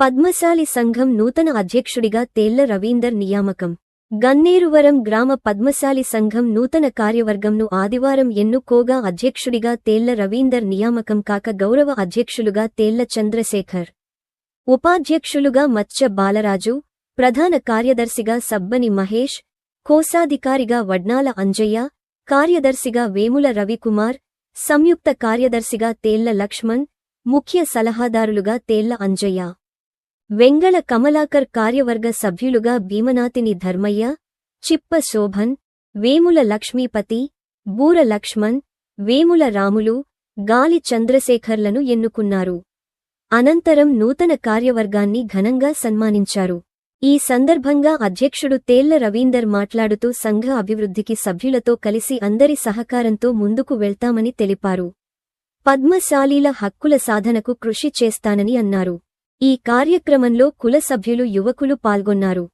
పద్మశాలి సంఘం నూతన అధ్యక్షుడిగా తేళ్ల రవీందర్ నియామకం. గన్నేరువరం గ్రామ పద్మశాలి సంఘం నూతన కార్యవర్గంను ఆదివారం ఎన్నుకోగా అధ్యక్షుడిగా తేళ్ల రవీందర్ నియామకం కాక గౌరవ అధ్యక్షులుగా తేళ్ల చంద్రశేఖర్, ఉపాధ్యక్షులుగా మచ్చ బాలరాజు, ప్రధాన కార్యదర్శిగా సబ్బని మహేష్, కోశాధికారిగా వడ్నాల అంజయ్య, కార్యదర్శిగా వేముల రవికుమార్, సంయుక్త కార్యదర్శిగా తేళ్ల లక్ష్మణ్, ముఖ్య సలహాదారులుగా తేళ్ల అంజయ్య, వెంగళ కమలాకర్, కార్యవర్గ సభ్యులుగా భీమనాతిని ధర్మయ్య, చిప్ప శోభన్, వేముల లక్ష్మీపతి, బూర లక్ష్మణ్, వేముల రాములు, గాలి చంద్రశేఖర్లను ఎన్నుకున్నారు. అనంతరం నూతన కార్యవర్గాన్ని ఘనంగా సన్మానించారు. ఈ సందర్భంగా అధ్యక్షుడు తేళ్ల రవీందర్ మాట్లాడుతూ సంఘ అభివృద్ధికి సభ్యులతో కలిసి అందరి సహకారంతో ముందుకు వెళ్తామని తెలిపారు. పద్మశాలీల హక్కుల సాధనకు కృషి చేస్తానని అన్నారు. ఈ కార్యక్రమంలో కుల సభ్యులు, యువకులు పాల్గొన్నారు.